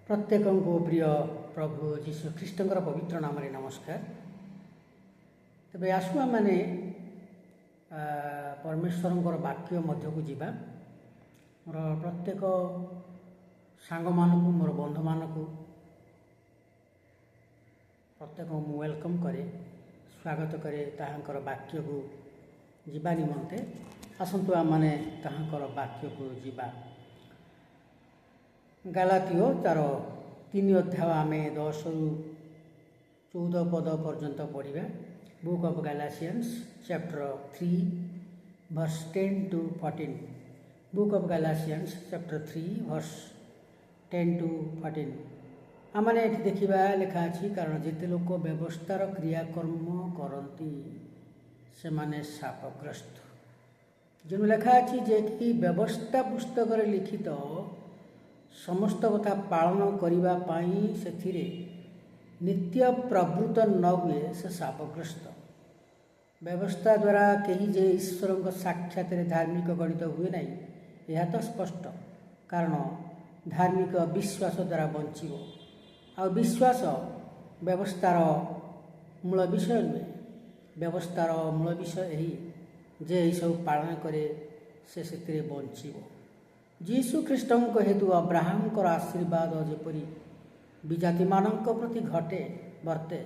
प्रत्येक को प्रिय प्रभु जीशु ख्रीष्टर पवित्र नाम नमस्कार। तेज आसु आम मैंने परमेश्वर वाक्य मध्य को जीवा मोर प्रत्येक सांग मानू मोर बंधु मानक प्रत्येक मु वेलकम करे स्वागत करे ताहांकर वाक्य को जीवा निमंते आसतु आम मैंने ताहांकर वाक्य को जीवा। गालातियो तार 3 अध्याय आम 10 रु 14 पद पर्यंत पढ़ा। Book of Galatians chapter 3 verse 10 to 14। Book of Galatians chapter 3 verse 10 to 14 आम मैंने देखा लिखा अच्छी कारण जिते लोक व्यवस्थार क्रियाकर्म करती से माने शापग्रस्त। जो लिखा अच्छी जे कि व्यवस्था पुस्तक लिखित समस्त कथा पालन करने से नित्य प्रवृत्त न हुए से शापग्रस्त। व्यवस्था द्वारा कहीं जे ईश्वर साक्षात धार्मिक गणित हुए ना यह तो स्पष्ट, कारण धार्मिक विश्वास द्वारा बंचो आ विश्वास व्यवस्थार मूल विषय नुहे। व्यवस्थार मूल विषय यही जे यही सब पालन करे से बंचो। जीशु ख्रीष्टଙ୍କ हेतु अब्राहमଙ୍କର आशीर्वाद जेपरी विजाति मानक प्रति घटे वर्ते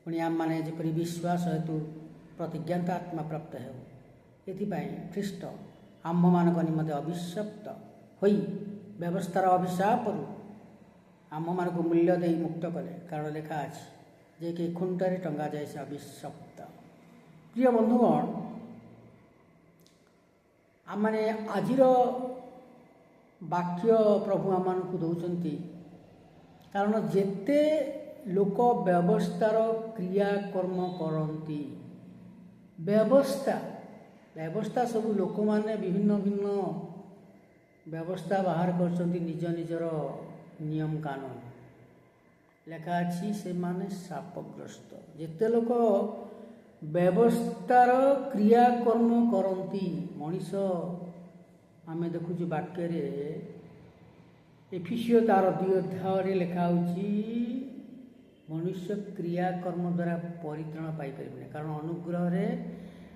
पुणी आम मैंने जेपरी विश्वास हेतु प्रतिज्ञात आत्मा प्राप्त हो एथिपाई ख्रीष्ट आम मान निमते अभिशप्त होई व्यवस्थार अभिशाप आम मान को मूल्य दे मुक्त कले, कारण लेखा अच्छी जे कि खुंटरे टंगा जाए से अभिशप्त। प्रिय बंधुगण आम मैंने आजिर वाक्य प्रभु आम को दौरान, कारण जेते लोक व्यवस्थार क्रियाकर्म करती व्यवस्था सब लोक माने विभिन्न भिन्न व्यवस्था बाहर कर निज निजर नियम कानून लेखा अच्छी से माने शापग्रस्त। जेते लोक व्यवस्थार क्रियाकर्म करती मनीष आम देखु वाक्य एफिसियो तार 2 अध्याय लिखा मनुष्य क्रियाकर्म द्वारा परित्राण पाइपर, कारण अनुग्रह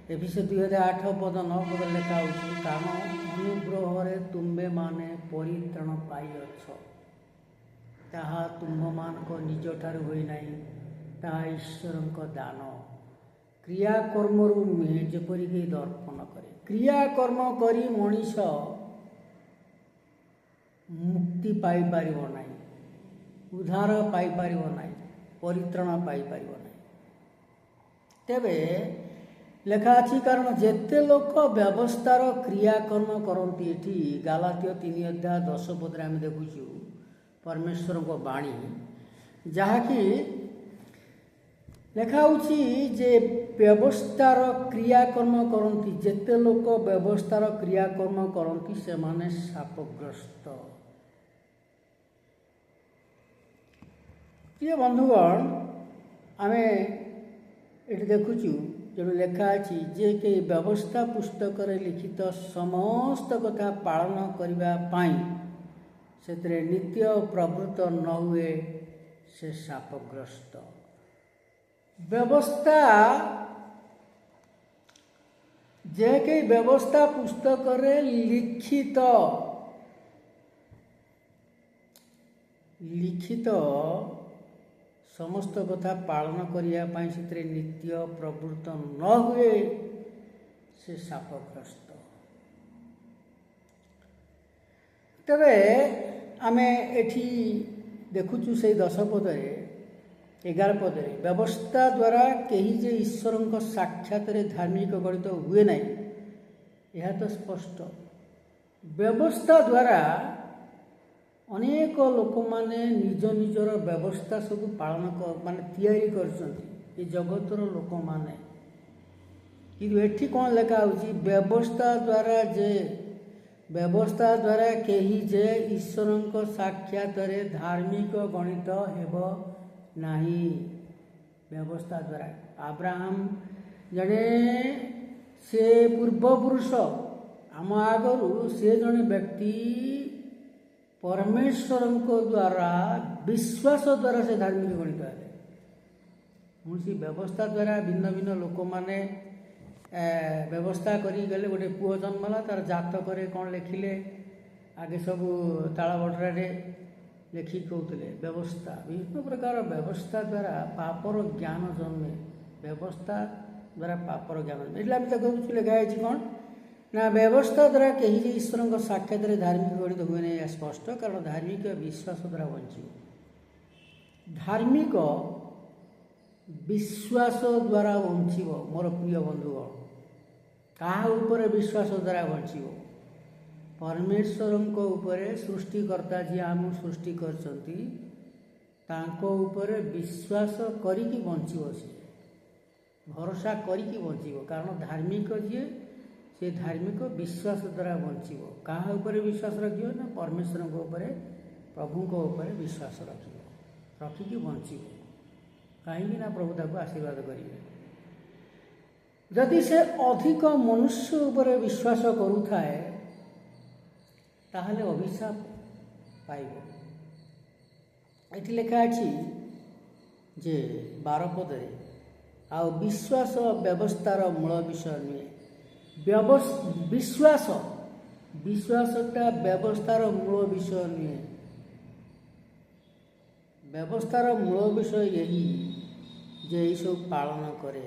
एफिसियो 2 अध्याय 8 पद 9 पद लिखा कारण अनुग्रह तुम्बे माने परित्राण पाइछ ताहा तुम्भ मान निज ठार हुई नहीं, ताहा ईश्वर दान। क्रियाकर्म नुहे जेपरिक दर्पण करे क्रियाकर्म करी मनीष मुक्ति पाई पारिबो नाही, उद्धार पाई पारिबो नाही, परित्राण पाई पारिबो नाही। तेबे लेखा अछि कारण जेते लोक व्यवस्थार क्रियाकर्म करती एठी गालातियो 3 अध्याय 10 पद आम देखुछु परमेश्वर को बाणी जहाँकि लेखा जे व्यवस्थार क्रियाकर्म करती जेते लोक व्यवस्थार क्रियाकर्म करती से माने शापग्रस्त। प्रिय बंधुगण आम ये देखुचु जो लेखा अच्छी जे कि व्यवस्था पुस्तक लिखित समस्त कथा पालन करने से नित्य प्रवृत्त न हुए से शापग्रस्त। व्यवस्था जे कि व्यवस्था पुस्तक लिखित समस्त कथा पालन करने से नित्य प्रवृत्त न हुए से शापग्रस्त। तेरे आम एठी देखुचु से 10 पदरे 11 पदरे व्यवस्था द्वारा कहीं जे ईश्वर साक्षात धार्मिक गणित हुए ना यह तो स्पष्ट। व्यवस्था द्वारा अनेक लोक माने निज निजर व्यवस्था सब पालन माने तैयारी कर जगतर लोक माने कि एठी कौन लेखा होची व्यवस्था द्वारा कहीं जे ईश्वर साक्षात धार्मिक गणित हेब नहीं। व्यवस्था द्वारा अब्राहम जड़े से पूर्वपुरुष आम आगु से जड़े व्यक्ति परमेश्वरଙ୍କ द्वारा विश्वास द्वारा से धार्मिक गणित है। कौन व्यवस्था द्वारा भिन्न भिन्न लोक मैंने व्यवस्था करी गले गोटे पुओ जन्मला तार जातक कौन लिखिले आगे सब तालबटरे लेखिक कहते व्यवस्था विभिन्न प्रकार व्यवस्था द्वारा पापर ज्ञान जन्मे व्यवस्था द्वारा पापर ज्ञान जन्मे कहूँ लिखाई कौन ना व्यवस्था द्वारा कहीं ईश्वर साक्षात धार्मिक गणित हुए नहीं स्पष्ट कारण धार्मिक विश्वास द्वारा बंचो धार्मिक विश्वास द्वारा बंचब मोर प्रिय बंधुगण क्या विश्वास द्वारा बंचब परमेश्वर सृष्टिकर्ता जी आम सृष्टि कर विश्वास करिकी बंचब सी भरोसा करिकी बंचब कारण धार्मिक जी से धार्मिक विश्वास द्वारा बंचब क्या विश्वास रखियो ना परमेश्वर प्रभु विश्वास रखिकी बंचब कहीं ना प्रभु ताको आशीर्वाद करेंगे जदि से अधिक मनुष्य उपरे विश्वास करुथाए ताहले अभिशाप पाइब एटी लिखा अछि जे 12 पदरे आ विश्वास व्यवस्थार मूल विषय नुहे विश्वास विश्वासटा व्यवस्थार मूल विषय नुहे व्यवस्थार मूल विषय यही जे ये सब पालन करे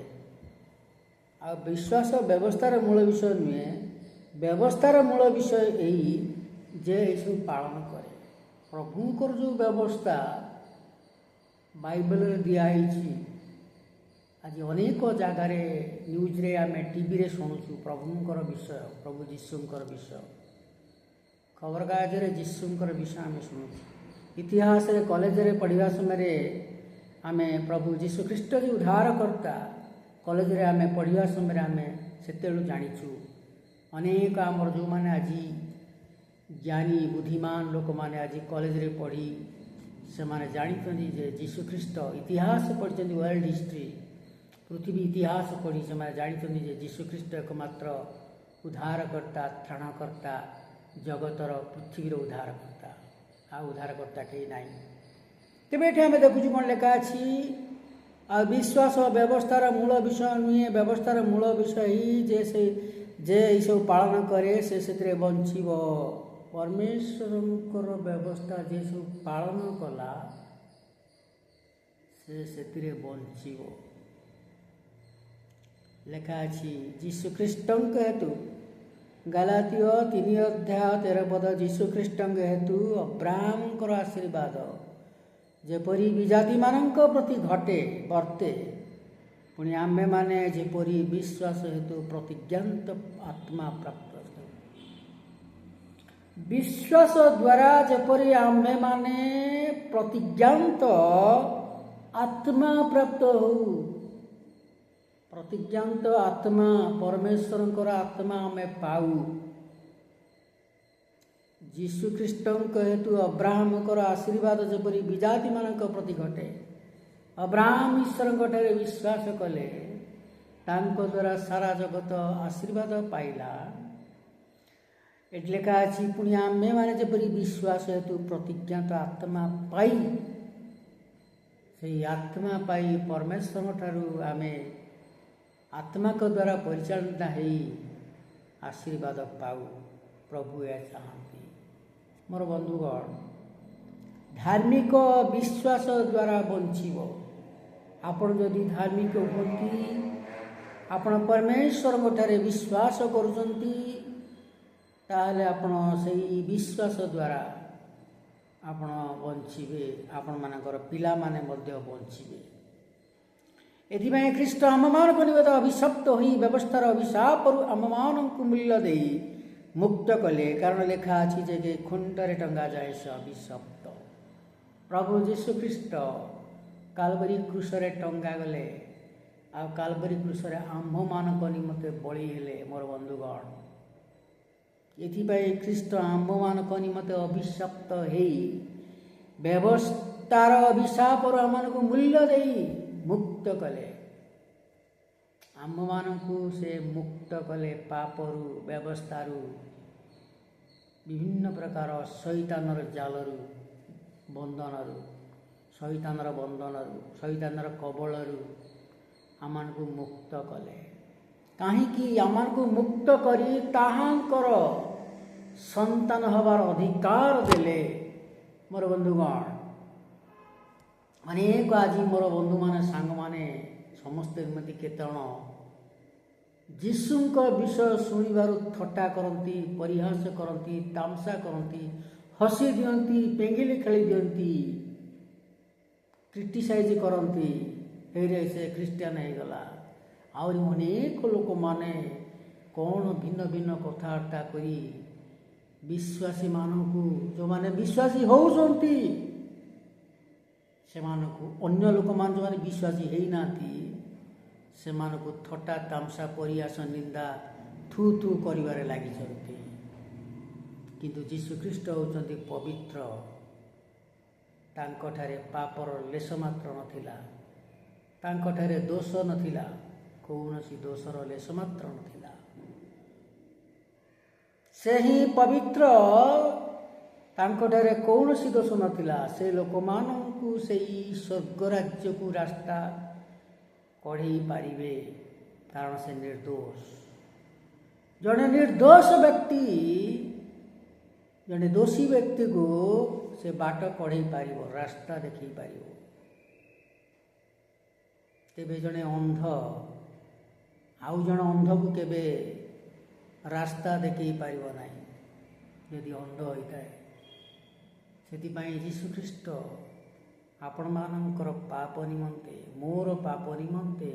आ विश्वास व्यवस्थार मूल विषय नुहे व्यवस्थार मूल विषय यही जे ये सब पालन करे प्रभुंकर जो व्यवस्था बाइबल दिखाई आज अनेक जगार न्यूज रे आम टीवी रे शुणुचु प्रभुंकर विषय प्रभु जीशुंकर विषय खबर कागज रे जीशुंकर विषय आम शुणुचु इतिहास रे कॉलेज रे पढ़िया समय आम प्रभु जीशु ख्रीष्ट जी उद्धारकर्ता कॉलेज रे आम पढ़िया समय आम से जाचु अनेक आमर जो मैंने आज ज्ञानी बुद्धिमान लोक मैंने आज कॉलेज रे पढ़ी से माने जानी जे जीशु ख्रीष्ट इतिहास पढ़ी वर्ल्ड हिस्ट्री पृथ्वी इतिहास पढ़ी से जानी जे जीशु ख्रीष्ट एकमात्र उद्धारकर्ता त्राणकर्ता जगतर पृथ्वीर उद्धारकर्ता आ उद्धारकर्ता कहीं ना तेरे ये आम देखु कौन लिखा अच्छी आ विश्वास व्यवस्थार मूल विषय नुहे व्यवस्थार मूल विषय ही जे ये सब पालन करे से बंचब परमेश्वर व्यवस्था जे सब पालन कला से बंचब लिखा अच्छी जीशु ख्रीष्ट हेतु गलातीय 3 अध्याय 13 पद जीशु ख्रीष्ट हेतु अब्राहम आशीर्वाद जेपरी विजाति मानक प्रति घटे वर्ते पुणी आमे माने जेपरी विश्वास हेतु प्रतिज्ञात आत्मा प्राप्त विश्वास द्वारा जेपरी आमे माने प्रतिज्ञात आत्मा प्राप्त हो प्रतिज्ञात आत्मा परमेश्वर आत्मा आमे पाऊ जीशु ख्रीष्ट हेतु अब्राहम आशीर्वाद जेपरी विजाति मानक प्रति घटे अब्राहम ईश्वर ठारे विश्वास कले तांको द्वारा सारा जगत आशीर्वाद पाइला एट लेखा अच्छी पुणी आमे माने जेपरी विश्वास हेतु प्रतिज्ञात आत्मा पाई से आत्मा पाई परमेश्वर ठारू आमे आत्मा को द्वारा परिचालित हो आशीर्वाद पाऊ प्रभु यह चाहती मोर बंधुगण धार्मिक विश्वास द्वारा बंचब आपण जदि धार्मिक होती आपण परमेश्वर ठारे विश्वास करुचंती ताहले आपण सही विश्वास द्वारा आपण बंचिबे आपण मानकर पिला माने मध्य बंचिबे एथिपाई ख्रीष्ट आममान निमित्त अभिशप्त होई व्यवस्थार अभिशाप आममान को मूल्य दे मुक्त कले कारण लेखा अच्छी जे खुंटरे टंगा जाए से अभिशप्त प्रभु जीशु ख्रीष्ट कालवरी क्रूसरे टंगा गले आ कालवरी क्रूसरे आम्भमान निमते बलि हेले मोर बंधुगण एथिपाई ख्रीष्ट आम्भमान निमते अभिशप्त हेई व्यवस्थार अभिशाप आमन को मूल्य दे मुक्त कले आम्भमान से मुक्त कले पापरू व्यवस्थारू ବିଭିନ୍ନ ପ୍ରକାର ଶୈତାନର ଜାଲରୁ ବନ୍ଧନରୁ ଶୈତାନର କବଳରୁ ଆମମାନଙ୍କୁ ମୁକ୍ତ କଲେ। କାହିଁକି ଆମମାନଙ୍କୁ ମୁକ୍ତ କରି ତାହାଙ୍କର ସନ୍ତାନ ହେବାର ଅଧିକାର ଦେଲେ। ମୋର ବନ୍ଧୁଗଣ, ଅନେକ ଆଜି ମୋର ବନ୍ଧୁମାନେ ସାଙ୍ଗମାନେ ସମସ୍ତେ ଏମିତି କେତେଜଣ ଯୀଶୁଙ୍କ ବିଷୟ ଶୁଣିବାରୁ ଥଟ୍ଟା କରନ୍ତି, ପରିହାସ କରନ୍ତି, ତାମସା କରନ୍ତି, ହସି ଦିଅନ୍ତି, ପେଙ୍ଗିଲି ଖେଳି ଦିଅନ୍ତି, କ୍ରିଟିସାଇଜ୍ କରନ୍ତି, ହେଇରେ ସେ ଖ୍ରୀଷ୍ଟିଆନ ହେଇଗଲା। ଆହୁରି ଅନେକ ଲୋକମାନେ କ'ଣ ଭିନ୍ନ ଭିନ୍ନ କଥାବାର୍ତ୍ତା କରି ବିଶ୍ୱାସୀମାନଙ୍କୁ, ଯେଉଁମାନେ ବିଶ୍ୱାସୀ ହେଉଛନ୍ତି ସେମାନଙ୍କୁ, ଅନ୍ୟ ଲୋକମାନେ ଯେଉଁମାନେ ବିଶ୍ୱାସୀ ହେଇନାହାନ୍ତି ସେମାନଙ୍କୁ ଥଟ୍ଟା ତାମସା ପରିହାସ ନିନ୍ଦା ଥୁ ଥୁ କରିବାରେ ଲାଗିଛନ୍ତି। କିନ୍ତୁ ଯୀଶୁଖ୍ରୀଷ୍ଟ ହେଉଛନ୍ତି ପବିତ୍ର। ତାଙ୍କଠାରେ ପାପର ଲେଶ ମାତ୍ର ନଥିଲା, ତାଙ୍କଠାରେ ଦୋଷ ନଥିଲା, କୌଣସି ଦୋଷର ଲେଶ ମାତ୍ର ନଥିଲା। ସେହି ପବିତ୍ର, ତାଙ୍କଠାରେ କୌଣସି ଦୋଷ ନଥିଲା। ସେ ଲୋକମାନଙ୍କୁ ସେଇ ସ୍ୱର୍ଗ ରାଜ୍ୟକୁ ରାସ୍ତା କଢ଼େଇ ପାରିବେ, କାରଣ ସେ ନିର୍ଦ୍ଦୋଷ। ଜଣେ ନିର୍ଦ୍ଦୋଷ ବ୍ୟକ୍ତି, ଜଣେ ଦୋଷୀ ବ୍ୟକ୍ତିକୁ ସେ ବାଟ କଢ଼େଇ ପାରିବ, ରାସ୍ତା ଦେଖେଇ ପାରିବ। ତେବେ ଜଣେ ଅନ୍ଧ ଆଉ ଜଣେ ଅନ୍ଧକୁ କେବେ ରାସ୍ତା ଦେଖେଇ ପାରିବ ନାହିଁ ଯଦି ଅନ୍ଧ ହୋଇଥାଏ। ସେଥିପାଇଁ ଯୀଶୁଖ୍ରୀଷ୍ଟ ଆପଣମାନଙ୍କର ପାପ ନିମନ୍ତେ, ମୋର ପାପ ନିମନ୍ତେ,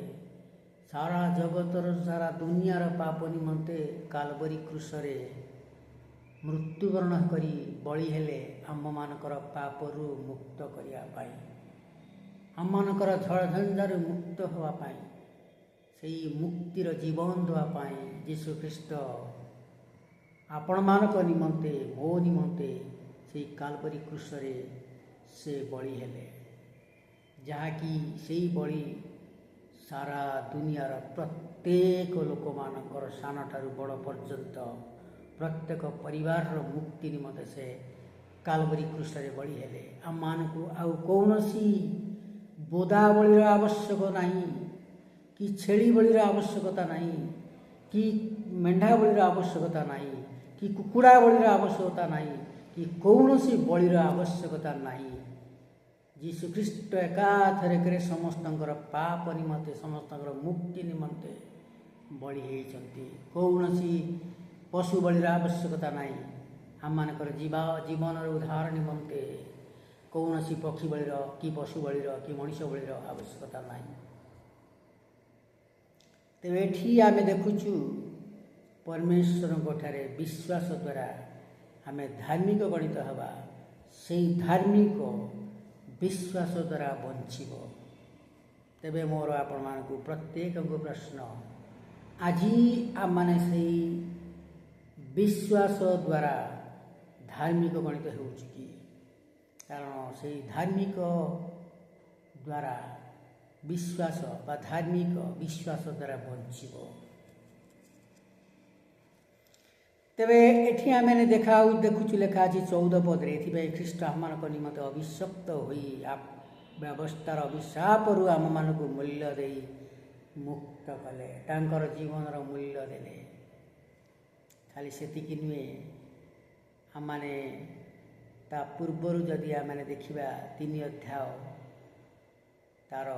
ସାରା ଜଗତର, ସାରା ଦୁନିଆର ପାପ ନିମନ୍ତେ କାଲବରୀ କ୍ରୁଶରେ ମୃତ୍ୟୁବରଣ କରି ବଳି ହେଲେ ଆମମାନଙ୍କର ପାପରୁ ମୁକ୍ତ କରିବା ପାଇଁ, ଆମମାନଙ୍କର ଝଡ଼ଝଞ୍ଜାରୁ ମୁକ୍ତ ହେବା ପାଇଁ, ସେଇ ମୁକ୍ତିର ଜୀବନ ଦେବା ପାଇଁ ଯୀଶୁଖ୍ରୀଷ୍ଟ ଆପଣମାନଙ୍କ ନିମନ୍ତେ, ମୋ ନିମନ୍ତେ ସେଇ କାଲବରୀ କ୍ରୁଶରେ ସେ ବଳି ହେଲେ। ଯାହାକି ସେଇ ବଳି ସାରା ଦୁନିଆର ପ୍ରତ୍ୟେକ ଲୋକମାନଙ୍କର, ସାନଠାରୁ ବଡ଼ ପର୍ଯ୍ୟନ୍ତ ପ୍ରତ୍ୟେକ ପରିବାରର ମୁକ୍ତି ନିମନ୍ତେ ସେ କାଲବରୀ କ୍ରୁଶରେ ବଳି ହେଲେ। ଆମମାନଙ୍କୁ ଆଉ କୌଣସି ବୋଦା ବଳିର ଆବଶ୍ୟକ ନାହିଁ, କି ଛେଳି ବଳିର ଆବଶ୍ୟକତା ନାହିଁ, କି ମେଣ୍ଢା ବଳିର ଆବଶ୍ୟକତା ନାହିଁ, କି କୁକୁଡ଼ା ବଳିର ଆବଶ୍ୟକତା ନାହିଁ, କି କୌଣସି ବଳିର ଆବଶ୍ୟକତା ନାହିଁ। ଯୀଶୁଖ୍ରୀଷ୍ଟ ଏକାଥରକରେ ସମସ୍ତଙ୍କର ପାପ ନିମନ୍ତେ, ସମସ୍ତଙ୍କର ମୁକ୍ତି ନିମନ୍ତେ ବଳି ହେଇଛନ୍ତି। କୌଣସି ପଶୁ ବଳିର ଆବଶ୍ୟକତା ନାହିଁ। ଆମମାନଙ୍କର ଜୀବନର ଉଦ୍ଧାର ନିମନ୍ତେ କୌଣସି ପକ୍ଷୀ ବଳିର, କି ପଶୁ ବଳିର, କି ମଣିଷ ବଳିର ଆବଶ୍ୟକତା ନାହିଁ। ତେବେ ଏଠି ଆମେ ଦେଖୁଛୁ ପରମେଶ୍ୱରଙ୍କ ଠାରେ ବିଶ୍ୱାସ ଦ୍ୱାରା ଆମେ ଧାର୍ମିକ ଗଣିତ ହେବା। ସେଇ ଧାର୍ମିକ ବିଶ୍ୱାସ ଦ୍ୱାରା ବଞ୍ଚିବ। ତେବେ ମୋର ଆପଣମାନଙ୍କୁ ପ୍ରତ୍ୟେକଙ୍କୁ ପ୍ରଶ୍ନ, ଆଜି ଆମମାନେ ସେଇ ବିଶ୍ୱାସ ଦ୍ୱାରା ଧାର୍ମିକ ଗଣିତ ହେଉଛି କି? କାରଣ ସେଇ ଧାର୍ମିକ ଦ୍ୱାରା ବିଶ୍ୱାସ ବା ଧାର୍ମିକ ବିଶ୍ୱାସ ଦ୍ୱାରା ବଞ୍ଚିବ। ତେବେ ଏଠି ଆମେ ଦେଖୁଛୁ ଲେଖା ଅଛି 14 ପଦରେ, ଏଥିପାଇଁ ଖ୍ରୀଷ୍ଟ ଆମମାନଙ୍କ ନିମନ୍ତେ ଅଭିଶପ୍ତ ହୋଇ ବ୍ୟବସ୍ଥାର ଅଭିଶାପରୁ ଆମମାନଙ୍କୁ ମୂଲ୍ୟ ଦେଇ ମୁକ୍ତ କଲେ, ତାଙ୍କର ଜୀବନର ମୂଲ୍ୟ ଦେଲେ। ଖାଲି ସେତିକି ନୁହେଁ, ଆମମାନେ ତା ପୂର୍ବରୁ ଯଦି ଆମେ ଦେଖିବା 3 ଅଧ୍ୟାୟ ତାର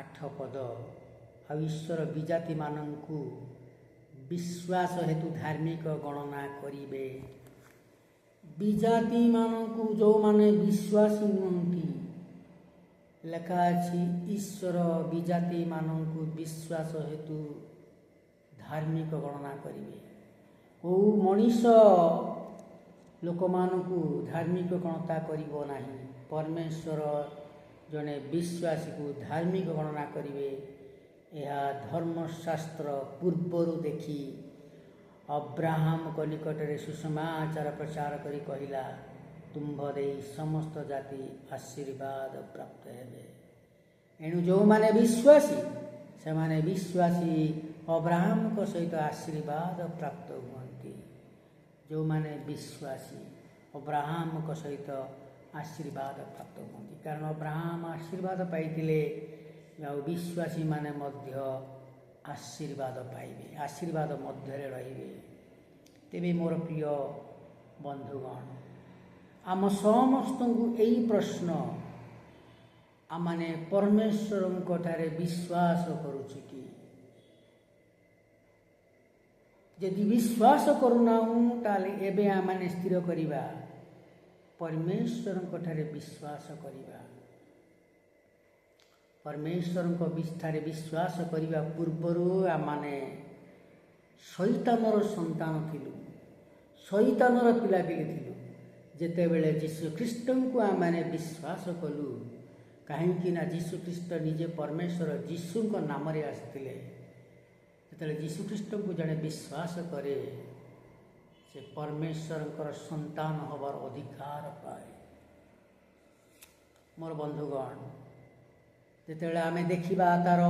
8 ପଦ, ଆଉ ଈଶ୍ୱର ବିଜାତିମାନଙ୍କୁ ବିଶ୍ୱାସ ହେତୁ ଧାର୍ମିକ ଗଣନା କରିବେ। ବିଜାତିମାନଙ୍କୁ, ଯେଉଁମାନେ ବିଶ୍ୱାସୀ ନୁହନ୍ତି, ଲେଖା ଅଛି ଈଶ୍ୱର ବିଜାତିମାନଙ୍କୁ ବିଶ୍ୱାସ ହେତୁ ଧାର୍ମିକ ଗଣନା କରିବେ। କେଉଁ ମଣିଷ ଲୋକମାନଙ୍କୁ ଧାର୍ମିକ ଗଣନା କରିବ ନାହିଁ। ପରମେଶ୍ୱର ଜଣେ ବିଶ୍ୱାସୀକୁ ଧାର୍ମିକ ଗଣନା କରିବେ। ଏହା ଧର୍ମଶାସ୍ତ୍ର ପୂର୍ବରୁ ଦେଖି ଅବ୍ରାହ୍ମଙ୍କ ନିକଟରେ ସୁସମାଚାର ପ୍ରଚାର କରି କହିଲା, ତୁମ୍ଭ ଦେଇ ସମସ୍ତ ଜାତି ଆଶୀର୍ବାଦ ପ୍ରାପ୍ତ ହେବେ। ଏଣୁ ଯେଉଁମାନେ ବିଶ୍ୱାସୀ, ସେମାନେ ବିଶ୍ୱାସୀ ଅବ୍ରାହ୍ମଙ୍କ ସହିତ ଆଶୀର୍ବାଦ ପ୍ରାପ୍ତ ହୁଅନ୍ତି। ଯେଉଁମାନେ ବିଶ୍ୱାସୀ ଅବ୍ରାହ୍ମଙ୍କ ସହିତ ଆଶୀର୍ବାଦ ପ୍ରାପ୍ତ ହୁଅନ୍ତି। କାରଣ ଅବ୍ରାହ୍ମ ଆଶୀର୍ବାଦ ପାଇଥିଲେ, ଆଉ ବିଶ୍ୱାସୀମାନେ ମଧ୍ୟ ଆଶୀର୍ବାଦ ପାଇବେ, ଆଶୀର୍ବାଦ ମଧ୍ୟରେ ରହିବେ। ତେବେ ମୋର ପ୍ରିୟ ବନ୍ଧୁଗଣ, ଆମ ସମସ୍ତଙ୍କୁ ଏଇ ପ୍ରଶ୍ନ, ଆମମାନେ ପରମେଶ୍ୱରଙ୍କ ଠାରେ ବିଶ୍ୱାସ କରୁଛୁ କି? ଯଦି ବିଶ୍ୱାସ କରୁନାହୁଁ ତାହେଲେ ଏବେ ଆମମାନେ ସ୍ଥିର କରିବା ପରମେଶ୍ୱରଙ୍କ ଠାରେ ବିଶ୍ୱାସ କରିବା। ପରମେଶ୍ୱରଙ୍କ ଠାରେ ବିଶ୍ୱାସ କରିବା ପୂର୍ବରୁ ଆମମାନେ ଶୈତାନର ସନ୍ତାନ ଥିଲୁ, ଶୈତାନର ପିଲାପିଲି ଥିଲୁ। ଯେତେବେଳେ ଯୀଶୁଖ୍ରୀଷ୍ଟଙ୍କୁ ଆମମାନେ ବିଶ୍ୱାସ କଲୁ, କାହିଁକି ନା ଯୀଶୁଖ୍ରୀଷ୍ଟ ନିଜେ ପରମେଶ୍ୱର ଯୀଶୁଙ୍କ ନାମରେ ଆସିଥିଲେ। ଯେତେବେଳେ ଯୀଶୁଖ୍ରୀଷ୍ଟଙ୍କୁ ଜଣେ ବିଶ୍ୱାସ କରେ, ସେ ପରମେଶ୍ୱରଙ୍କର ସନ୍ତାନ ହେବାର ଅଧିକାର ପାଏ। ମୋର ବନ୍ଧୁଗଣ, ଯେତେବେଳେ ଆମେ ଦେଖିବା ତାର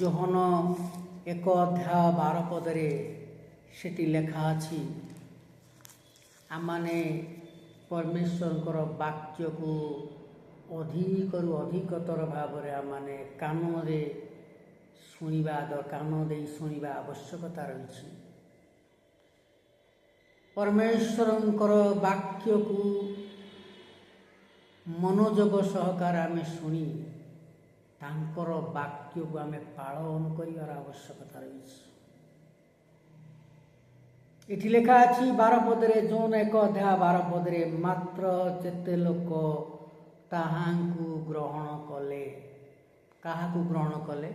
ଯୋହନ 1:12 ସେଠି ଲେଖା ଅଛି, ଆମମାନେ ପରମେଶ୍ୱରଙ୍କର ବାକ୍ୟକୁ ଅଧିକରୁ ଅଧିକତର ଭାବରେ ଆମମାନେ କାନରେ ଶୁଣିବା, କାନ ଦେଇ ଶୁଣିବା ଆବଶ୍ୟକତା ରହିଛି। ପରମେଶ୍ୱରଙ୍କର ବାକ୍ୟକୁ ମନୋଯୋଗ ସହକାରେ ଆମେ ଶୁଣି ତାଙ୍କର ବାକ୍ୟକୁ ଆମେ ପାଳନ କରିବାର ଆବଶ୍ୟକତା ରହିଛି। ଏଠି ଲେଖା ଅଛି 12 ଯୋନ 1:12, ମାତ୍ର ଯେତେ ଲୋକ ତାହାଙ୍କୁ ଗ୍ରହଣ କଲେ। କାହାକୁ ଗ୍ରହଣ କଲେ?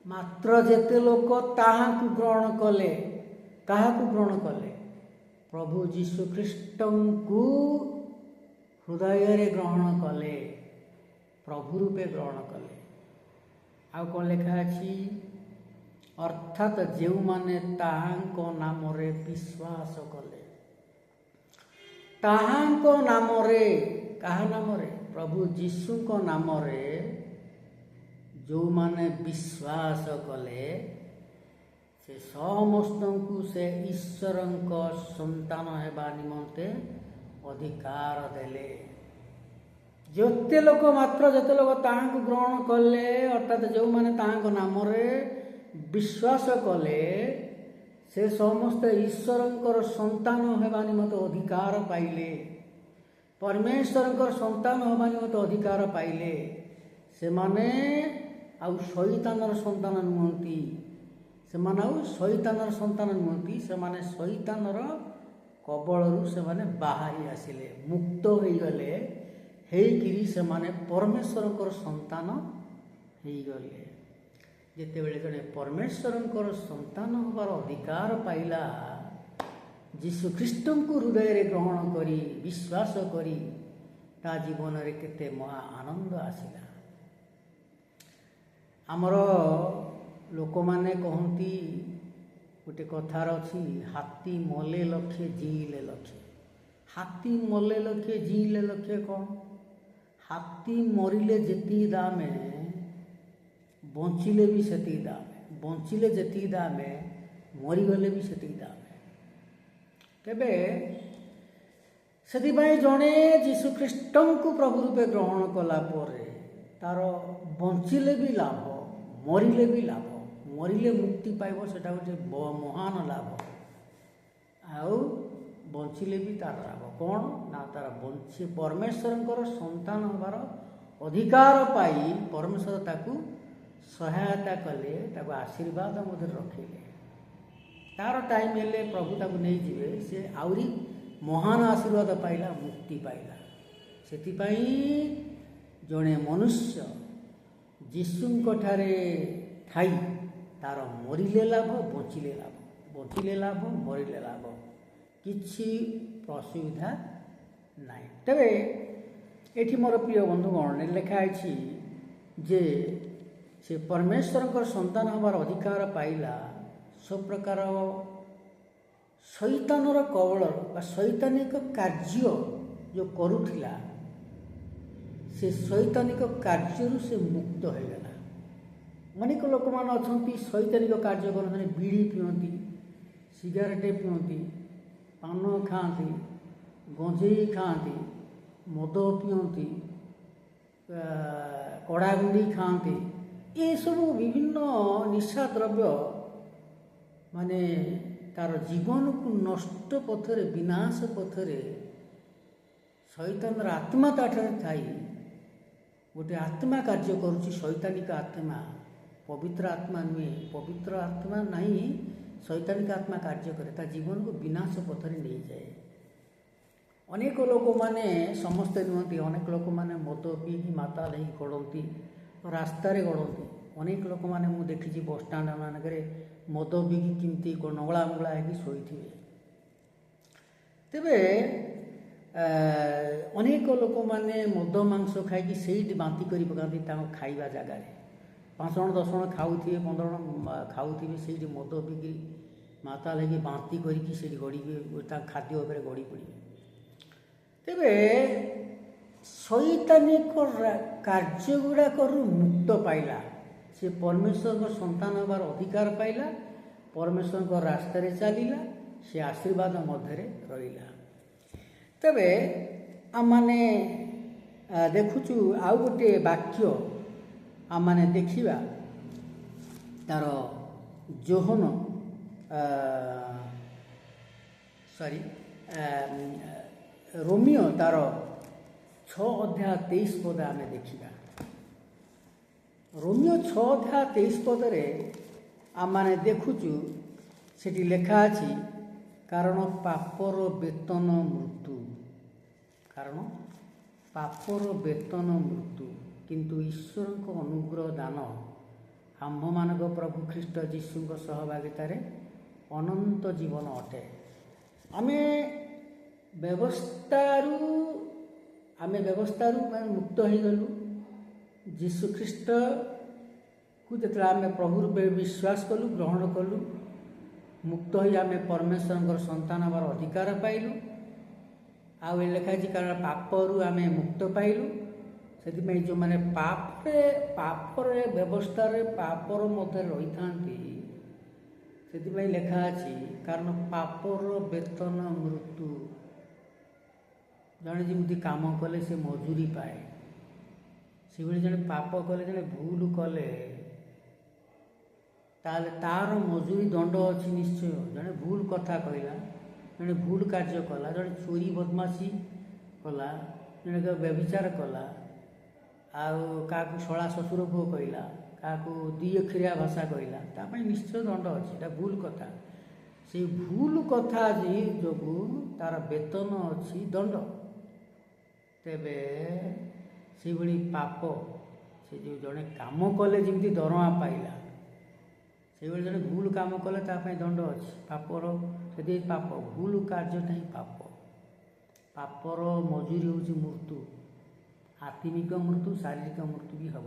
ମାତ୍ର ଯେତେ ଲୋକ ତାହାଙ୍କୁ ଗ୍ରହଣ କଲେ। କାହାକୁ ଗ୍ରହଣ କଲେ? ପ୍ରଭୁ ଯୀଶୁଖ୍ରୀଷ୍ଟଙ୍କୁ ହୃଦୟରେ ଗ୍ରହଣ କଲେ, ପ୍ରଭୁ ରୂପେ ଗ୍ରହଣ କଲେ। ଆଉ କ'ଣ ଲେଖା ଅଛି? ଅର୍ଥାତ୍ ଯେଉଁମାନେ ତାହାଙ୍କ ନାମରେ ବିଶ୍ୱାସ କଲେ। ତାହାଙ୍କ ନାମରେ, କାହା ନାମରେ? ପ୍ରଭୁ ଯୀଶୁଙ୍କ ନାମରେ ଯେଉଁମାନେ ବିଶ୍ୱାସ କଲେ, ସେ ସମସ୍ତଙ୍କୁ ସେ ଈଶ୍ୱରଙ୍କ ସନ୍ତାନ ହେବା ନିମନ୍ତେ ଅଧିକାର ଦେଲେ। ଯେତେ ଲୋକ, ମାତ୍ର ଯେତେ ଲୋକ ତାହାଙ୍କୁ ଗ୍ରହଣ କଲେ, ଅର୍ଥାତ୍ ଯେଉଁମାନେ ତାହାଙ୍କ ନାମରେ ବିଶ୍ୱାସ କଲେ, ସେ ସମସ୍ତେ ଈଶ୍ୱରଙ୍କର ସନ୍ତାନ ହେବା ନିମନ୍ତେ ଅଧିକାର ପାଇଲେ। ପରମେଶ୍ୱରଙ୍କର ସନ୍ତାନ ହେବା ନିମନ୍ତେ ଅଧିକାର ପାଇଲେ। ସେମାନେ ଆଉ ଶୈତାନର ସନ୍ତାନ ନୁହନ୍ତି। ସେମାନେ ଆଉ ଶୈତାନର ସନ୍ତାନ ନୁହନ୍ତି। ସେମାନେ ଶୈତାନର କବଳରୁ ସେମାନେ ବାହାରି ଆସିଲେ, ମୁକ୍ତ ହୋଇଗଲେ, ହେଇକିରି ସେମାନେ ପରମେଶ୍ୱରଙ୍କର ସନ୍ତାନ ହେଇଗଲେ। ଯେତେବେଳେ ଜଣେ ପରମେଶ୍ୱରଙ୍କର ସନ୍ତାନ ହେବାର ଅଧିକାର ପାଇଲା, ଯୀଶୁଖ୍ରୀଷ୍ଟଙ୍କୁ ହୃଦୟରେ ଗ୍ରହଣ କରି ବିଶ୍ୱାସ କରି ତା ଜୀବନରେ କେତେ ମହା ଆନନ୍ଦ ଆସିଲା। ଆମର ଲୋକମାନେ କହନ୍ତି, ଗୋଟେ କଥାର ଅଛି, ହାତୀ ମଲେ ଲକ୍ଷେ ଜିଇଁଲେ ଲକ୍ଷେ। ହାତୀ ମଲେ ଲକ୍ଷେ ଜିଇଁଲେ ଲକ୍ଷେ କ'ଣ? ହାତୀ ମରିଲେ ଯେତିକି ଦାମେ, ବଞ୍ଚିଲେ ବି ସେତିକି ଦାମେ। ବଞ୍ଚିଲେ ଯେତିକି ଦାମେ, ମରିଗଲେ ବି ସେତିକି ଦାମେ। ତେବେ ସେଥିପାଇଁ ଜଣେ ଯୀଶୁଖ୍ରୀଷ୍ଟଙ୍କୁ ପ୍ରଭୁ ରୂପେ ଗ୍ରହଣ କଲା ପରେ ତାର ବଞ୍ଚିଲେ ବି ଲାଭ, ମରିଲେ ବି ଲାଭ। ମରିଲେ ମୁକ୍ତି ପାଇବ, ସେଟା ଗୋଟେ ମହାନ ଲାଭ। ଆଉ ବଞ୍ଚିଲେ ବି ତାର ଲାଭ କ'ଣ? ନା ତାର ପରମେଶ୍ୱରଙ୍କର ସନ୍ତାନ ହେବାର ଅଧିକାର ପାଇ ପରମେଶ୍ୱର ତାକୁ ସହାୟତା କଲେ, ତାକୁ ଆଶୀର୍ବାଦ ମଧ୍ୟ ରଖିଲେ। ତାର ଟାଇମ୍ ହେଲେ ପ୍ରଭୁ ତାକୁ ନେଇଯିବେ, ସେ ଆହୁରି ମହାନ ଆଶୀର୍ବାଦ ପାଇଲା, ମୁକ୍ତି ପାଇଲା। ସେଥିପାଇଁ ଜଣେ ମନୁଷ୍ୟ ଯୀଶୁଙ୍କ ଠାରେ ଥାଇ ତାର ମରିଲେ ଲାଭ, ବଞ୍ଚିଲେ ଲାଭ, ବଞ୍ଚିଲେ ଲାଭ, ମରିଲେ ଲାଭ, କିଛି ଅସୁବିଧା ନାହିଁ। ତେବେ ଏଠି ମୋର ପ୍ରିୟ ବନ୍ଧୁଗଣ ଲେଖା ଅଛି ଯେ ସେ ପରମେଶ୍ୱରଙ୍କର ସନ୍ତାନ ହେବାର ଅଧିକାର ପାଇଲା, ସବୁପ୍ରକାର ଶୈତାନର କବଳ ବା ଶୈତାନିକ କାର୍ଯ୍ୟ ଯେଉଁ କରୁଥିଲା, ସେ ଶୈତାନିକ କାର୍ଯ୍ୟରୁ ସେ ମୁକ୍ତ ହୋଇଗଲା। ଅନେକ ଲୋକମାନେ ଅଛନ୍ତି ଶୈତାନିକ କାର୍ଯ୍ୟ କରନ୍ତି, ବିଡ଼ି ପିଅନ୍ତି, ସିଗାରେଟ୍ ପିଅନ୍ତି, ପାନ ଖାଆନ୍ତି, ଗଞ୍ଜେଇ ଖାଆନ୍ତି, ମଦ ପିଅନ୍ତି, କଡ଼ାଗୁଣ୍ଡି ଖାଆନ୍ତି। ଏସବୁ ବିଭିନ୍ନ ନିଶା ଦ୍ରବ୍ୟ ମାନେ ତାର ଜୀବନକୁ ନଷ୍ଟ ପଥରେ, ବିନାଶ ପଥରେ ଶୈତାନର ଆତ୍ମା ତାଠାରେ ଥାଇ ଗୋଟେ ଆତ୍ମା କାର୍ଯ୍ୟ କରୁଛି। ଶୈତାନିକ ଆତ୍ମା, ପବିତ୍ର ଆତ୍ମା ନୁହେଁ। ପବିତ୍ର ଆତ୍ମା ନାହିଁ, ଶୈତାନିକ ଆତ୍ମା କାର୍ଯ୍ୟ କରେ, ତା ଜୀବନକୁ ବିନାଶ ପଥରେ ନେଇଯାଏ। ଅନେକ ଲୋକମାନେ, ସମସ୍ତେ ନୁହନ୍ତି, ଅନେକ ଲୋକମାନେ ମଦ ପିଇକି ମାତାଲ ହେଇକି ଗଡ଼ନ୍ତି, ରାସ୍ତାରେ ଗଡ଼ନ୍ତି। ଅନେକ ଲୋକମାନେ ମୁଁ ଦେଖିଛି ବସଷ୍ଟାଣ୍ଡ ମାନଙ୍କରେ ମଦ ପିଇକି କେମିତି ନଙ୍ଗଳା ମଙ୍ଗଳା ହେଇକି ଶୋଇଥିବେ। ତେବେ ଅନେକ ଲୋକମାନେ ମଦ ମାଂସ ଖାଇକି ସେଇଠି ବାନ୍ତି କରି ପକାନ୍ତି ତାଙ୍କ ଖାଇବା ଜାଗାରେ। 5 ଜଣ 10 ଜଣ ଖାଉଥିବେ, 15 ଜଣ ଖାଉଥିବେ, ସେଇଠି ମଦ ପିଇକି ମାତାଲ ହେଇକି ବାନ୍ତି କରିକି ସେଇଠି ଗଡ଼ିବେ, ତାଙ୍କ ଖାଦ୍ୟ ଉପରେ ଗଡ଼ି ପଡ଼ିବେ। ତେବେ ଶୈତାନିକ କାର୍ଯ୍ୟ ଗୁଡ଼ାକରୁ ମୁକ୍ତ ପାଇଲା, ସେ ପରମେଶ୍ୱରଙ୍କ ସନ୍ତାନ ହେବାର ଅଧିକାର ପାଇଲା, ପରମେଶ୍ୱରଙ୍କ ରାସ୍ତାରେ ଚାଲିଲା, ସେ ଆଶୀର୍ବାଦ ମଧ୍ୟରେ ରହିଲା। ତେବେ ଆମମାନେ ଦେଖୁଛୁ ଆଉ ଗୋଟିଏ ବାକ୍ୟ ଆମମାନେ ଦେଖିବା, ତାର ଯୋହନ ରୋମିଓ ତାର 6 ଅଧ୍ୟାୟ 23 ପଦ ଆମେ ଦେଖିବା। ରୋମିଓ 6 ଅଧ୍ୟାୟ 23 ପଦରେ ଆମମାନେ ଦେଖୁଛୁ, ସେଠି ଲେଖା ଅଛି, କାରଣ ପାପର ବେତନ ମୃତ୍ୟୁ, କାରଣ ପାପର ବେତନ ମୃତ୍ୟୁ, କିନ୍ତୁ ଈଶ୍ୱରଙ୍କ ଅନୁଗ୍ରହ ଦାନ ଆମ୍ଭମାନଙ୍କ ପ୍ରଭୁ ଖ୍ରୀଷ୍ଟ ଯୀଶୁଙ୍କ ସହଭାଗିତାରେ ଅନନ୍ତ ଜୀବନ ଅଟେ। ଆମେ ବ୍ୟବସ୍ଥାରୁ ମୁକ୍ତ ହେଇଗଲୁ। ଯୀଶୁ ଖ୍ରୀଷ୍ଟକୁ ଯେତେବେଳେ ଆମେ ପ୍ରଭୁ ରୂପେ ବିଶ୍ୱାସ କଲୁ, ଗ୍ରହଣ କଲୁ, ମୁକ୍ତ ହୋଇ ଆମେ ପରମେଶ୍ୱରଙ୍କର ସନ୍ତାନ ହେବାର ଅଧିକାର ପାଇଲୁ। ଆଉ ଏ ଲେଖା ହେଇଛି, କାରଣ ପାପରୁ ଆମେ ମୁକ୍ତ ପାଇଲୁ। ସେଥିପାଇଁ ଯେଉଁମାନେ ପାପରେ ବ୍ୟବସ୍ଥାରେ ପାପର ମଧ୍ୟରେ ରହିଥାନ୍ତି, ସେଥିପାଇଁ ଲେଖା ଅଛି, କାରଣ ପାପର ବେତନ ମୃତ୍ୟୁ। ଜଣେ ଯେମିତି କାମ କଲେ ସେ ମଜୁରୀ ପାଏ, ସେଭଳି ଜଣେ ପାପ କଲେ, ଜଣେ ଭୁଲ କଲେ, ତାହେଲେ ତାର ମଜୁରୀ ଦଣ୍ଡ ଅଛି ନିଶ୍ଚୟ। ଜଣେ ଭୁଲ କଥା କହିଲା, ଜଣେ ଭୁଲ କାର୍ଯ୍ୟ କଲା, ଜଣେ ଚୋରି ବଦମାସି କଲା, ଜଣେ ବ୍ୟଭିଚାର କଲା, ଆଉ କାହାକୁ ଶଳା ଶ୍ୱଶୁର ପୁଅ କହିଲା, କାହାକୁ 2 ଅକ୍ଷରିଆ ଭାଷା କହିଲା, ତା ପାଇଁ ନିଶ୍ଚୟ ଦଣ୍ଡ ଅଛି। ଏଇଟା ଭୁଲ କଥା। ସେଇ ଭୁଲ କଥା ଯୋଗୁଁ ତାର ବେତନ ଅଛି ଦଣ୍ଡ। ତେବେ ସେଇଭଳି ପାପ, ସେ ଯେଉଁ ଜଣେ କାମ କଲେ ଯେମିତି ଦରମା ପାଇଲା, ସେଇଭଳି ଜଣେ ଭୁଲ କାମ କଲେ ତା ପାଇଁ ଦଣ୍ଡ ଅଛି। ପାପର ଯଦି ପାପ, ଭୁଲ କାର୍ଯ୍ୟଟା ହିଁ ପାପ। ପାପର ମଜୁରୀ ହେଉଛି ମୃତ୍ୟୁ, ଆତ୍ମିକ ମୃତ୍ୟୁ, ଶାରୀରିକ ମୃତ୍ୟୁ ବି ହେବ।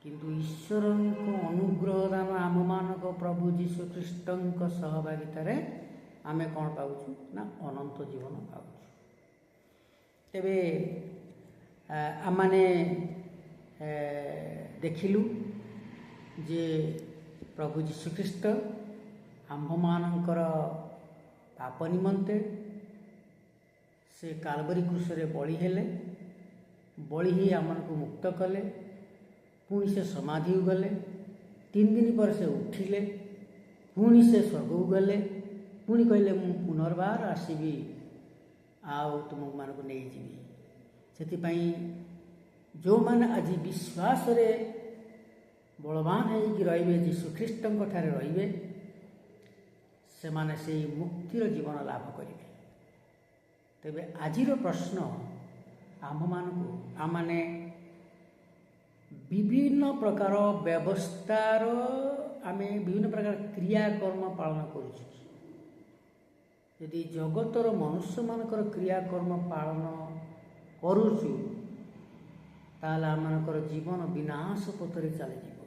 କିନ୍ତୁ ଈଶ୍ୱରଙ୍କ ଅନୁଗ୍ରହ ଦାନ ଆମମାନଙ୍କ ପ୍ରଭୁ ଯୀଶୁ ଖ୍ରୀଷ୍ଟଙ୍କ ସହଭାଗିତାରେ ଆମେ କ'ଣ ପାଉଛୁ ନା ଅନନ୍ତ ଜୀବନ ପାଉଛୁ। ତେବେ ଆମମାନେ ଦେଖିଲୁ ଯେ ପ୍ରଭୁ ଯୀଶୁଖ୍ରୀଷ୍ଟ ଆମ୍ଭମାନଙ୍କର ପାପ ନିମନ୍ତେ ସେ କାଲବରୀ କ୍ରୁଶରେ ବଳି ହେଲେ, ବଳି ହୋଇ ଆମମାନଙ୍କୁ ମୁକ୍ତ କଲେ। ପୁଣି ସେ ସମାଧିକୁ ଗଲେ, 3 ଦିନ ପରେ ସେ ଉଠିଲେ, ପୁଣି ସେ ସ୍ୱର୍ଗକୁ ଗଲେ, ପୁଣି କହିଲେ ମୁଁ ପୁନର୍ବାର ଆସିବି ଆଉ ତୁମମାନଙ୍କୁ ନେଇଯିବି। ସେଥିପାଇଁ ଯେଉଁମାନେ ଆଜି ବିଶ୍ୱାସରେ ବଳବାନ ହେଇକି ରହିବେ, ଯୀଶୁଖ୍ରୀଷ୍ଟଙ୍କ ଠାରେ ରହିବେ, ସେମାନେ ସେଇ ମୁକ୍ତିର ଜୀବନ ଲାଭ କରିବେ। ତେବେ ଆଜିର ପ୍ରଶ୍ନ ଆମ୍ଭମାନଙ୍କୁ, ଆମମାନେ ବିଭିନ୍ନ ପ୍ରକାର ବ୍ୟବସ୍ଥାର ଆମେ ବିଭିନ୍ନ ପ୍ରକାର କ୍ରିୟାକର୍ମ ପାଳନ କରୁଛୁ। ଯଦି ଜଗତର ମନୁଷ୍ୟମାନଙ୍କର କ୍ରିୟାକର୍ମ ପାଳନ କରୁଛୁ, ତାହେଲେ ଆମମାନଙ୍କର ଜୀବନ ବିନାଶ ପଥରେ ଚାଲିଯିବ।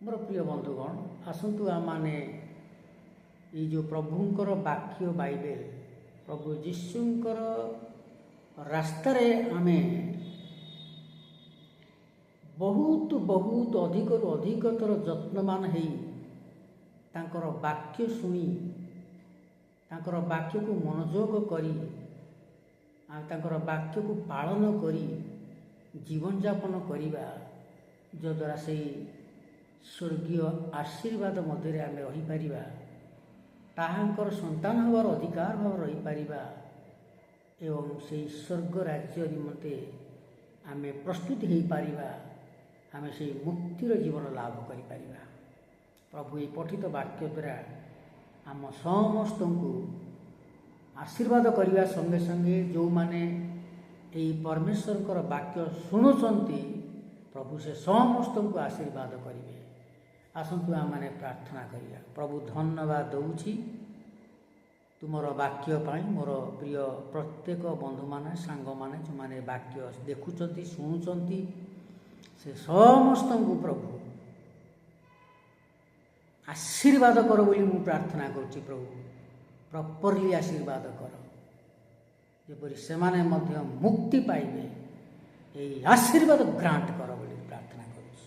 ମୋର ପ୍ରିୟ ବନ୍ଧୁଗଣ, ଆସନ୍ତୁ ଆମମାନେ ଏଇ ଯେଉଁ ପ୍ରଭୁଙ୍କର ବାକ୍ୟ ବାଇବେଲ, ପ୍ରଭୁ ଯୀଶୁଙ୍କର ରାସ୍ତାରେ ଆମେ ବହୁତ ବହୁତ ଅଧିକରୁ ଅଧିକତର ଯତ୍ନବାନ ହେଇ ତାଙ୍କର ବାକ୍ୟ ଶୁଣି ତାଙ୍କର ବାକ୍ୟକୁ ମନୋଯୋଗ କରି ଆଉ ତାଙ୍କର ବାକ୍ୟକୁ ପାଳନ କରି ଜୀବନଯାପନ କରିବା, ଯଦ୍ୱାରା ସେହି ସ୍ୱର୍ଗୀୟ ଆଶୀର୍ବାଦ ମଧ୍ୟରେ ଆମେ ରହିପାରିବା, ତାହାଙ୍କର ସନ୍ତାନ ହେବାର ଅଧିକାର ଭାବରେ ରହିପାରିବା ଏବଂ ସେହି ସ୍ୱର୍ଗ ରାଜ୍ୟ ନିମନ୍ତେ ଆମେ ପ୍ରସ୍ତୁତ ହୋଇପାରିବା, ଆମେ ସେହି ମୁକ୍ତିର ଜୀବନ ଲାଭ କରିପାରିବା। ପ୍ରଭୁ ଏହି ପଠିତ ବାକ୍ୟ ଦ୍ୱାରା ଆମ ସମସ୍ତଙ୍କୁ ଆଶୀର୍ବାଦ କରିବା ସଙ୍ଗେ ସଙ୍ଗେ ଯେଉଁମାନେ ଏହି ପରମେଶ୍ୱରଙ୍କର ବାକ୍ୟ ଶୁଣୁଛନ୍ତି, ପ୍ରଭୁ ସେ ସମସ୍ତଙ୍କୁ ଆଶୀର୍ବାଦ କରିବେ। ଆସନ୍ତୁ ଆମମାନେ ପ୍ରାର୍ଥନା କରିବା। ପ୍ରଭୁ ଧନ୍ୟବାଦ ଦେଉଛି ତୁମର ବାକ୍ୟ ପାଇଁ। ମୋର ପ୍ରିୟ ପ୍ରତ୍ୟେକ ବନ୍ଧୁମାନେ, ସାଙ୍ଗମାନେ ଯେଉଁମାନେ ବାକ୍ୟ ଦେଖୁଛନ୍ତି, ଶୁଣୁଛନ୍ତି, ସେ ସମସ୍ତଙ୍କୁ ପ୍ରଭୁ ଆଶୀର୍ବାଦ କର ବୋଲି ମୁଁ ପ୍ରାର୍ଥନା କରୁଛି। ପ୍ରଭୁ ପ୍ରପରଲି ଆଶୀର୍ବାଦ କର, ଯେପରି ସେମାନେ ମଧ୍ୟ ମୁକ୍ତି ପାଇବେ। ଏହି ଆଶୀର୍ବାଦ ଗ୍ରାଣ୍ଟ କର ବୋଲି ପ୍ରାର୍ଥନା କରୁଛି।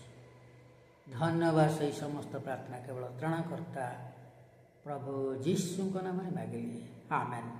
ଧନ୍ୟବାଦ। ସେହି ସମସ୍ତ ପ୍ରାର୍ଥନା କେବଳ ତ୍ରାଣକର୍ତ୍ତା ପ୍ରଭୁ ଯୀଶୁଙ୍କ ନାମରେ ମାଗିଲି, ଆମେନ୍।